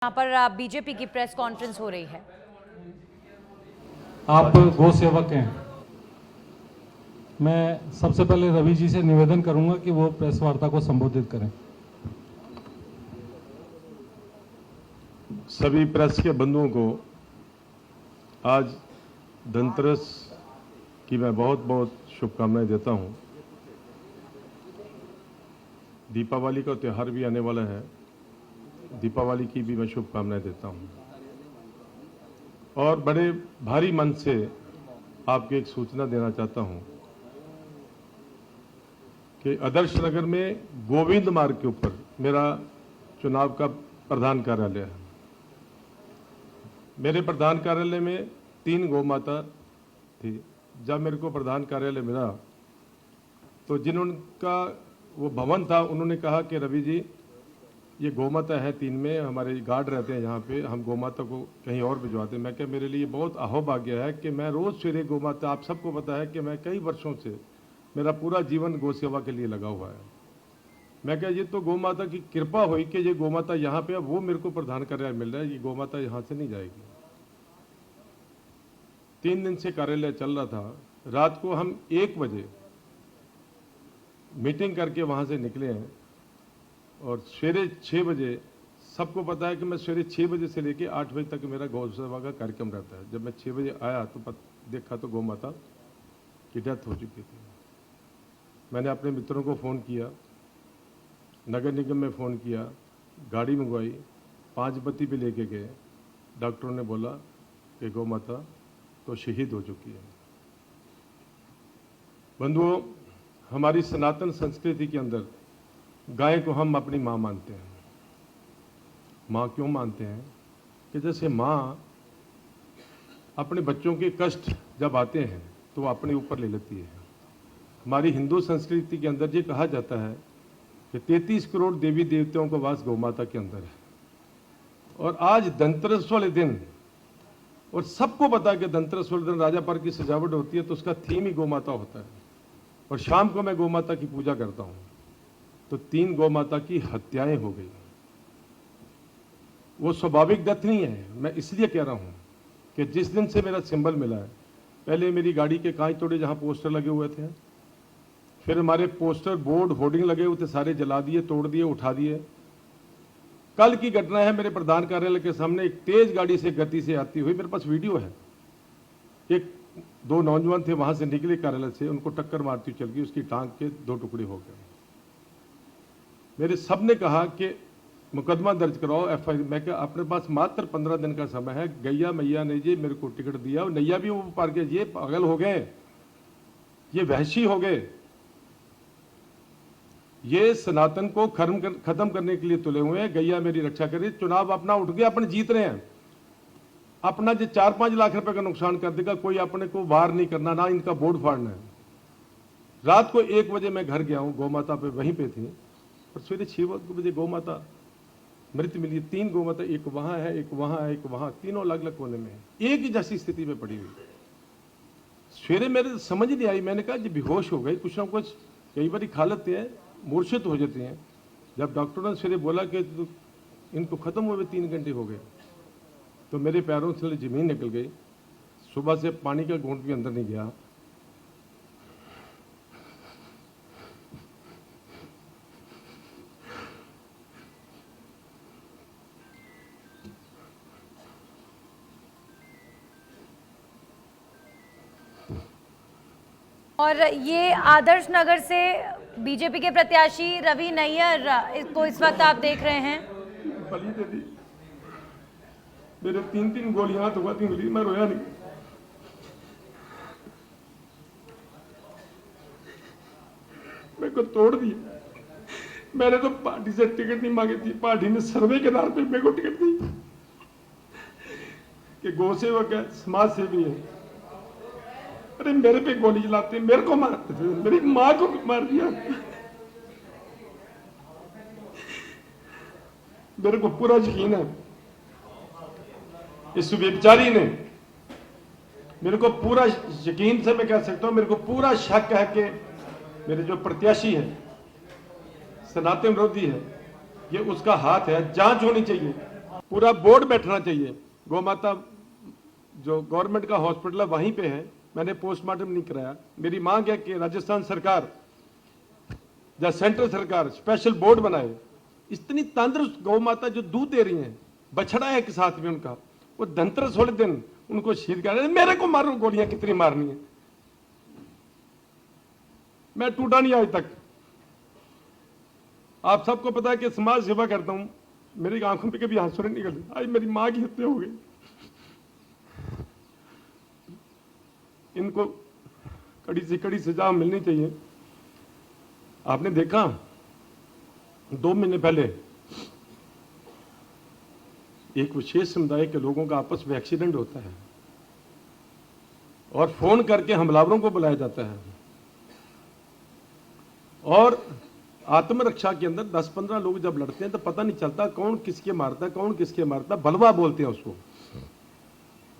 यहाँ पर बीजेपी की प्रेस कॉन्फ्रेंस हो रही है। आप गौ सेवक हैं। मैं सबसे पहले रवि जी से निवेदन करूंगा कि वो प्रेस वार्ता को संबोधित करें। सभी प्रेस के बंधुओं को आज धनतेरस की मैं बहुत बहुत शुभकामनाएं देता हूं। दीपावली का त्यौहार भी आने वाला है, दीपावली की भी मैं शुभकामनाएं देता हूं। और बड़े भारी मन से आपको एक सूचना देना चाहता हूं कि आदर्श नगर में गोविंद मार्ग के ऊपर मेरा चुनाव का प्रधान कार्यालय है। मेरे प्रधान कार्यालय में 3 गौ माता थी। जब मेरे को प्रधान कार्यालय मिला तो जिनका वो भवन था, उन्होंने कहा कि रवि जी, ये गौ माता है 3 में, हमारे गार्ड रहते हैं यहाँ पे, हम गौ माता को कहीं और भिजवाते हैं। मैं क्या, मेरे लिए बहुत अहोभाग्य है कि मैं रोज सवेरे गौ माता, आप सबको पता है कि मैं कई वर्षों से, मेरा पूरा जीवन गौ सेवा के लिए लगा हुआ है। मैं क्या, ये तो गौ माता की कृपा हुई कि ये गौ माता यहाँ पे, अब वो मेरे को प्रधान कार्यालय मिल रहा है, ये गौ माता यहाँ से नहीं जाएगी। 3 दिन से कार्यालय चल रहा था। रात को हम 1 बजे मीटिंग करके वहां से निकले हैं और सवेरे 6 बजे, सबको पता है कि मैं सवेरे 6 बजे से लेकर 8 बजे तक मेरा गौ सेवा का कार्यक्रम रहता है। जब मैं 6 बजे आया तो देखा तो गौ माता की डेथ हो चुकी थी। मैंने अपने मित्रों को फ़ोन किया, नगर निगम में फ़ोन किया, गाड़ी मंगवाई, 5 बत्ती भी लेके गए। डॉक्टरों ने बोला कि गौ माता तो शहीद हो चुकी है। बंधुओं, हमारी सनातन संस्कृति के अंदर गाय को हम अपनी माँ मानते हैं। माँ क्यों मानते हैं? कि जैसे माँ अपने बच्चों के कष्ट जब आते हैं तो वो अपने ऊपर ले लेती है। हमारी हिंदू संस्कृति के अंदर ये कहा जाता है कि 33 करोड़ देवी देवताओं का वास गौ माता के अंदर है। और आज धनतेरस वाले दिन, और सबको पता है कि धनतेरस वाले दिन राजा पार्क की सजावट होती है तो उसका थीम ही गौ माता होता है। और शाम को मैं गौ माता की पूजा करता हूं तो 3 गौ माता की हत्याएं हो गई। वो स्वाभाविक डेथ नहीं है। मैं इसलिए कह रहा हूं कि जिस दिन से मेरा सिंबल मिला है, पहले मेरी गाड़ी के कांच तोड़े जहां पोस्टर लगे हुए थे, फिर हमारे पोस्टर बोर्ड होर्डिंग लगे हुए थे सारे जला दिए, तोड़ दिए, उठा दिए। कल की घटना है, मेरे प्रधान कार्यालय के सामने एक तेज गाड़ी से गति से आती हुई, मेरे पास वीडियो है, 2 नौजवान थे, वहां से निकले कार्यालय से, उनको टक्कर मारती चल गई, उसकी टांग के 2 टुकड़े हो गए। मेरे सबने कहा कि मुकदमा दर्ज कराओ, एफआईआर। मैं क्या, अपने पास मात्र 15 दिन का समय है। गैया मैया ने जी मेरे को टिकट दिया और नैया भी वो पार के, ये पागल हो गए, ये वहशी हो गए, ये सनातन को खत्म करने के लिए तुले हुए हैं। गैया मेरी रक्षा करी, चुनाव अपना उठ गया, अपने जीत रहे हैं। अपना जो 4-5 लाख रुपए का नुकसान कर देगा, कोई अपने को वार नहीं करना, ना इनका बोर्ड फाड़ना है। रात को 1 बजे मैं घर गया हूं, गौ माता पे वहीं पे थी, और सवेरे 6 बजे गौ माता मृत मिली। 3 गौ माता, एक वहां है, एक वहां है, एक वहां, तीनों अलग अलग कोने में एक ही जैसी स्थिति में पड़ी हुई। सवेरे मेरे समझ नहीं आई, मैंने कहा जी बेहोश हो गई, कुछ ना कुछ कई बार हालत है, मूर्छित हो जाती हैं। जब डॉक्टरों ने सवेरे बोला कि इनको खत्म हुए 3 घंटे हो गए, तो मेरे पैरों से जमीन निकल गई। सुबह से पानी का घूंट भी अंदर नहीं गया। और ये आदर्श नगर से बीजेपी के प्रत्याशी रवि नैयर को इस वक्त आप देख रहे हैं। बलि दे दी, मेरे 3 गोलियां हाथ हुआ थी, मिली, मैं रोया नहीं। मेरे को तोड़ दिया। मैंने तो पार्टी से टिकट नहीं मांगी थी, पार्टी ने सर्वे के आधार पे मेरे को टिकट दी कि गौ सेवक है, समाज सेवी है। अरे मेरे पे गोली चलाते, मेरे को मारते थे, मेरी मां को मार दिया। मेरे को पूरा यकीन है इस व्यभिचारी ने, मेरे को पूरा यकीन से मैं कह सकता हूं, मेरे को पूरा शक है कि मेरे जो प्रत्याशी है, सनातन विरोधी है, ये उसका हाथ है। जांच होनी चाहिए। पूरा बोर्ड बैठना चाहिए। गौ माता जो गवर्नमेंट का हॉस्पिटल है वहीं पे है, मैंने पोस्टमार्टम नहीं कराया। मेरी मांग है कि राजस्थान सरकार या सेंट्रल सरकार स्पेशल बोर्ड बनाए। इतनी तंदुरुस्त गौ माता जो दूध दे रही हैं, बछड़ा है एक साथ में उनका, वो धनतेरस वाले दिन उनको शहीद कर, मेरे को मारो, गोलियां कितनी मारनी है, मैं टूटा नहीं आज तक। आप सबको पता है कि समाज सेवा करता हूं, मेरी आंखों पे कभी आंसू नहीं निकलते। आज मेरी मां की हत्या हो गई। इनको कड़ी से कड़ी सजा मिलनी चाहिए। आपने देखा 2 महीने पहले एक विशेष समुदाय के लोगों का आपस में एक्सीडेंट होता है और फोन करके हमलावरों को बुलाया जाता है, और आत्मरक्षा के अंदर 10-15 लोग जब लड़ते हैं तो पता नहीं चलता कौन किसके मारता है, कौन किसके मारता है, बलवा बोलते हैं उसको।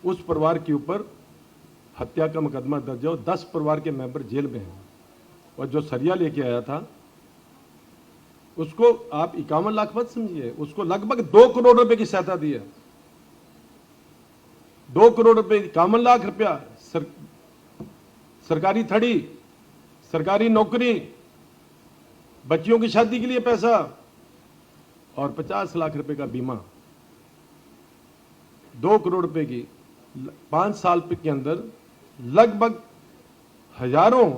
उस परिवार के ऊपर हत्या का मुकदमा दर्ज है और 10 परिवार के मेंबर जेल में हैं, और जो सरिया लेके आया था उसको आप 51 लाख मत समझिए, उसको लगभग 2 करोड़ रुपए की सहायता दी है। 2 करोड़ रुपए, 51 लाख रुपया सरकारी थड़ी, सरकारी नौकरी, बच्चियों की शादी के लिए पैसा और 50 लाख रुपए का बीमा। 2 करोड़ रुपए की 5 साल के अंदर लगभग हजारों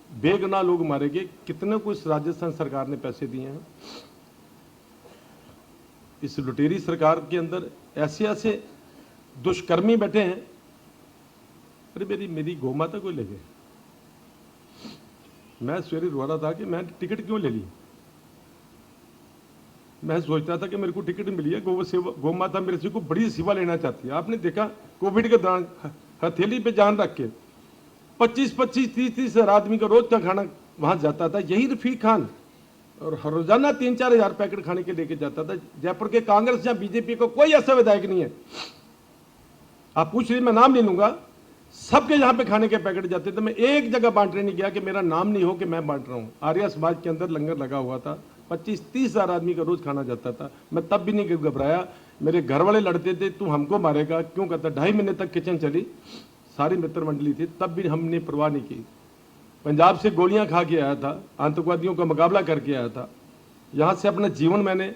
बेगुनाह लोग मारे गए। कितने को इस राजस्थान सरकार ने पैसे दिए हैं। इस लुटेरी सरकार के अंदर ऐसे ऐसे दुष्कर्मी बैठे हैं। अरे मेरी गौ माता को ले गए। मैं सवेरे रो रहा था कि मैं टिकट क्यों ले ली। मैं सोचता था कि मेरे को टिकट मिली है, गौ माता मेरे से को बड़ी सेवा लेना चाहती है। आपने देखा कोविड के दौरान हथेली पे जान रख के 25-25, 30-30 हजार आदमी का रोज का खाना वहां जाता था। यही रफीक खान, और हर रोजाना 3-4 हजार पैकेट खाने के लेके जाता था। जयपुर के कांग्रेस या बीजेपी को कोई ऐसा विधायक नहीं है, आप पूछ रही, मैं नाम नहीं लूंगा, सबके यहां पे खाने के पैकेट जाते थे। मैं एक जगह बांटने नहीं गया कि मेरा नाम नहीं हो कि मैं बांट रहा हूं। आर्य समाज के अंदर लंगर लगा हुआ था, 25-30 हजार आदमी का रोज खाना जाता था। मैं तब भी नहीं घबराया। मेरे घर वाले लड़ते थे, तू हमको मारेगा क्यों करता। 2.5 महीने तक किचन चली, सारी मित्र मंडली थी, तब भी हमने परवाह नहीं की। पंजाब से गोलियां खा के आया था, आतंकवादियों का मुकाबला करके आया था। यहां से अपना जीवन मैंने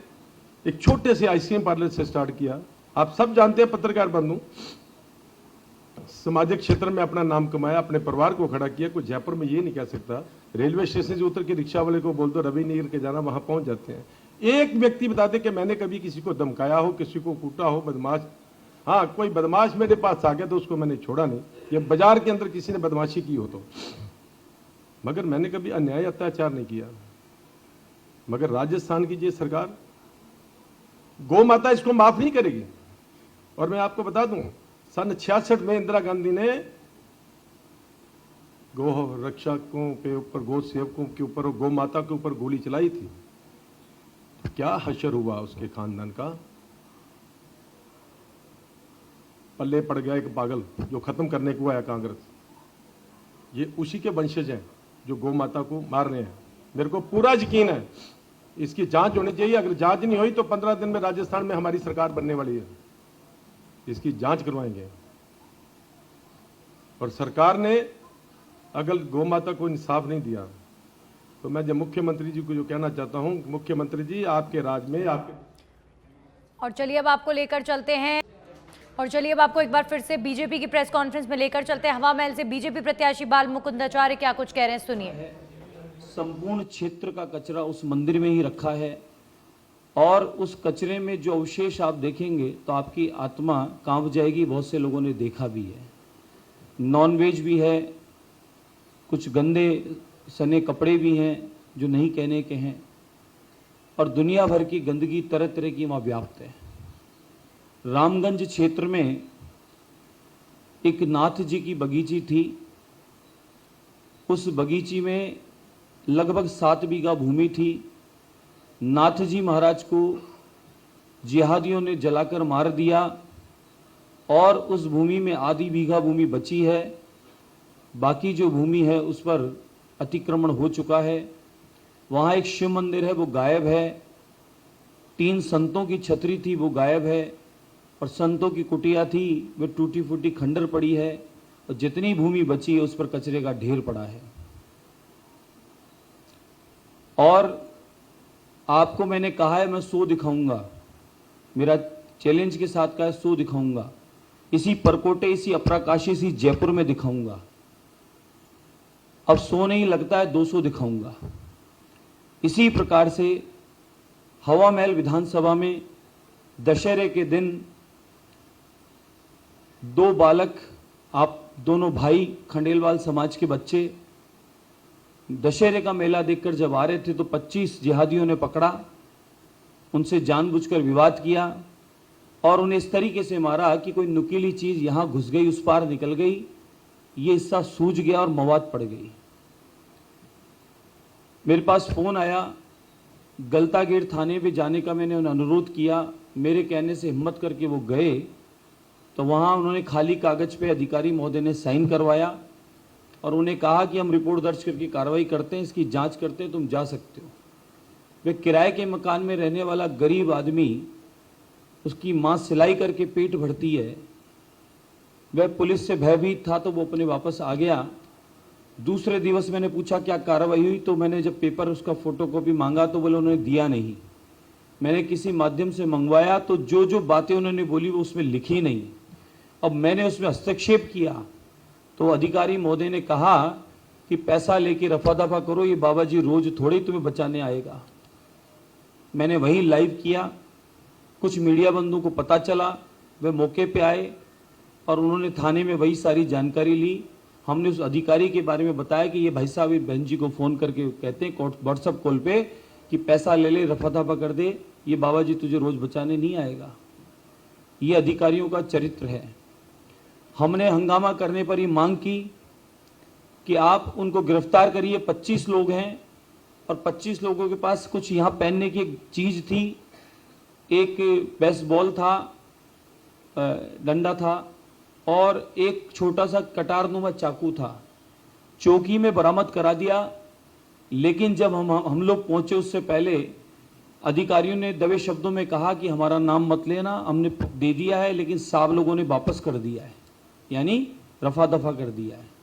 एक छोटे से आइसक्रीम पार्लर से स्टार्ट किया। आप सब जानते हैं, पत्रकार बंधु, सामाजिक क्षेत्र में अपना नाम कमाया, अपने परिवार को खड़ा किया। कोई जयपुर में ये नहीं कह सकता, रेलवे स्टेशन से उतर के रिक्शा वाले को बोल दो रवि नगर के जाना, वहां पहुंच जाते हैं। एक व्यक्ति बता दे कि मैंने कभी किसी को धमकाया हो, किसी को कूटा हो, बदमाश। हाँ, कोई बदमाश मेरे पास आ गया तो उसको मैंने छोड़ा नहीं, ये बाजार के अंदर किसी ने बदमाशी की हो तो, मगर मैंने कभी अन्याय अत्याचार नहीं किया। मगर राजस्थान की ये सरकार, गौ माता इसको माफ नहीं करेगी। और मैं आपको बता दूं, सन 66 में इंदिरा गांधी ने गौ रक्षकों के ऊपर, गौ सेवकों के ऊपर और गौ माता के ऊपर गोली चलाई थी। क्या हशर हुआ उसके खानदान का। पल्ले पड़ गया एक पागल जो खत्म करने को आया कांग्रेस। ये उसी के वंशज हैं जो गौ माता को मार रहे हैं। मेरे को पूरा यकीन है इसकी जांच होनी चाहिए। अगर जांच नहीं हुई तो 15 दिन में राजस्थान में हमारी सरकार बनने वाली है। इसकी जांच करवाएंगे। और सरकार ने अगर गौ माता को इंसाफ नहीं दिया तो मैं जब मुख्यमंत्री जी को जो कहना चाहता हूं, मुख्यमंत्री जी आपके राज में आपके। और चलिए अब आपको लेकर चलते हैं, और चलिए अब आपको एक बार फिर से बीजेपी की प्रेस कॉन्फ्रेंस में लेकर चलते हैं। हवा महल से बीजेपी प्रत्याशी बाल मुकुंद आचार्य क्या कुछ कह रहे हैं, सुनिए। संपूर्ण क्षेत्र का कचरा उस मंदिर में ही रखा है, और उस कचरे में जो अवशेष आप देखेंगे तो आपकी आत्मा कांप जाएगी। बहुत से लोगों ने देखा भी है। नॉनवेज भी है, कुछ गंदे सने कपड़े भी हैं जो नहीं कहने के हैं, और दुनिया भर की गंदगी तरह तरह की वहाँ व्याप्त है। रामगंज क्षेत्र में एक नाथ जी की बगीची थी। उस बगीची में लगभग 7 बीघा भूमि थी। नाथ जी महाराज को जिहादियों ने जलाकर मार दिया, और उस भूमि में आधी बीघा भूमि बची है। बाकी जो भूमि है उस पर अतिक्रमण हो चुका है। वहाँ एक शिव मंदिर है, वो गायब है। 3 संतों की छतरी थी, वो गायब है। और संतों की कुटिया थी वे टूटी फूटी खंडर पड़ी है, और जितनी भूमि बची है उस पर कचरे का ढेर पड़ा है। और आपको मैंने कहा है मैं 100 दिखाऊंगा, मेरा चैलेंज के साथ का है 100 दिखाऊंगा, इसी परकोटे, इसी अप्रकाशी, इसी जयपुर में दिखाऊंगा। अब 100 नहीं लगता है 200 दिखाऊंगा। इसी प्रकार से हवा महल विधानसभा में दशहरे के दिन 2 बालक, आप दोनों भाई खंडेलवाल समाज के बच्चे, दशहरे का मेला देखकर जब आ रहे थे तो 25 जिहादियों ने पकड़ा, उनसे जानबूझकर विवाद किया और उन्हें इस तरीके से मारा कि कोई नुकीली चीज यहां घुस गई, उस पार निकल गई, ये हिस्सा सूज गया और मवाद पड़ गई। मेरे पास फोन आया, गलता गेट थाने पे जाने का मैंने उन्हें अनुरोध किया, मेरे कहने से हिम्मत करके वो गए तो वहां उन्होंने खाली कागज पे अधिकारी महोदय ने साइन करवाया और उन्हें कहा कि हम रिपोर्ट दर्ज करके कार्रवाई करते हैं, इसकी जांच करते हैं, तुम जा सकते हो। वे किराए के मकान में रहने वाला गरीब आदमी, उसकी मां सिलाई करके पेट भरती है, वह पुलिस से भयभीत था तो वो अपने वापस आ गया। दूसरे दिवस मैंने पूछा क्या कार्रवाई हुई, तो मैंने जब पेपर उसका फोटोकॉपी मांगा तो बोले उन्होंने दिया नहीं। मैंने किसी माध्यम से मंगवाया तो जो जो बातें उन्होंने बोली वो उसमें लिखी नहीं। अब मैंने उसमें हस्तक्षेप किया तो अधिकारी महोदय ने कहा कि पैसा लेके रफा दफा करो, ये बाबा जी रोज थोड़े तुम्हें बचाने आएगा। मैंने वही लाइव किया, कुछ मीडिया बंधुओं को पता चला, वे मौके पे आए और उन्होंने थाने में वही सारी जानकारी ली। हमने उस अधिकारी के बारे में बताया कि ये भाई साहब ये बहन जी को फ़ोन करके कहते हैं व्हाट्सअप कॉल पे कि पैसा ले ले, रफा दफा कर दे, ये बाबा जी तुझे रोज बचाने नहीं आएगा। ये अधिकारियों का चरित्र है। हमने हंगामा करने पर ही मांग की कि आप उनको गिरफ्तार करिए। 25 लोग हैं और 25 लोगों के पास कुछ यहाँ पहनने की एक चीज थी, एक बेसबॉल था, डंडा था और एक छोटा सा कटारनुमा चाकू था। चौकी में बरामद करा दिया, लेकिन जब हम लोग पहुंचे उससे पहले अधिकारियों ने दबे शब्दों में कहा कि हमारा नाम मत लेना, हमने दे दिया है, लेकिन साहब लोगों ने वापस कर दिया है, यानी रफा दफा कर दिया है।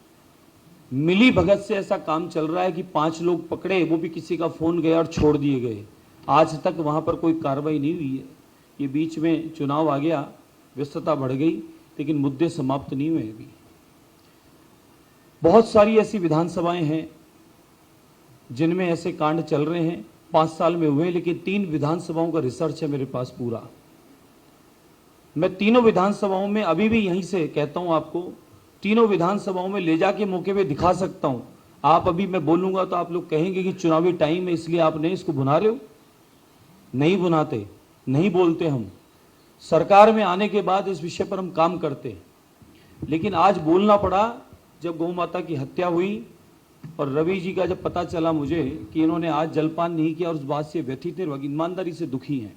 मिली भगत से ऐसा काम चल रहा है कि 5 लोग पकड़े, वो भी किसी का फोन गया और छोड़ दिए गए। आज तक वहां पर कोई कार्रवाई नहीं हुई है। ये बीच में चुनाव आ गया, व्यस्तता बढ़ गई, लेकिन मुद्दे समाप्त नहीं हुए अभी। बहुत सारी ऐसी विधानसभाएं हैं जिनमें ऐसे कांड चल रहे हैं, 5 साल में हुए, लेकिन 3 विधानसभाओं का रिसर्च है मेरे पास पूरा। मैं तीनों विधानसभाओं में अभी भी यहीं से कहता हूं आपको, तीनों विधानसभाओं में ले जाके मौके पे दिखा सकता हूं। आप अभी मैं बोलूंगा तो आप लोग कहेंगे कि चुनावी टाइम है इसलिए आप नहीं इसको भुना रहे हो। नहीं भुनाते, नहीं बोलते। हम सरकार में आने के बाद इस विषय पर हम काम करते, लेकिन आज बोलना पड़ा जब गौ माता की हत्या हुई और रवि जी का जब पता चला मुझे कि इन्होंने आज जलपान नहीं किया और उस बात से व्यथित थे, ईमानदारी से दुखी हैं।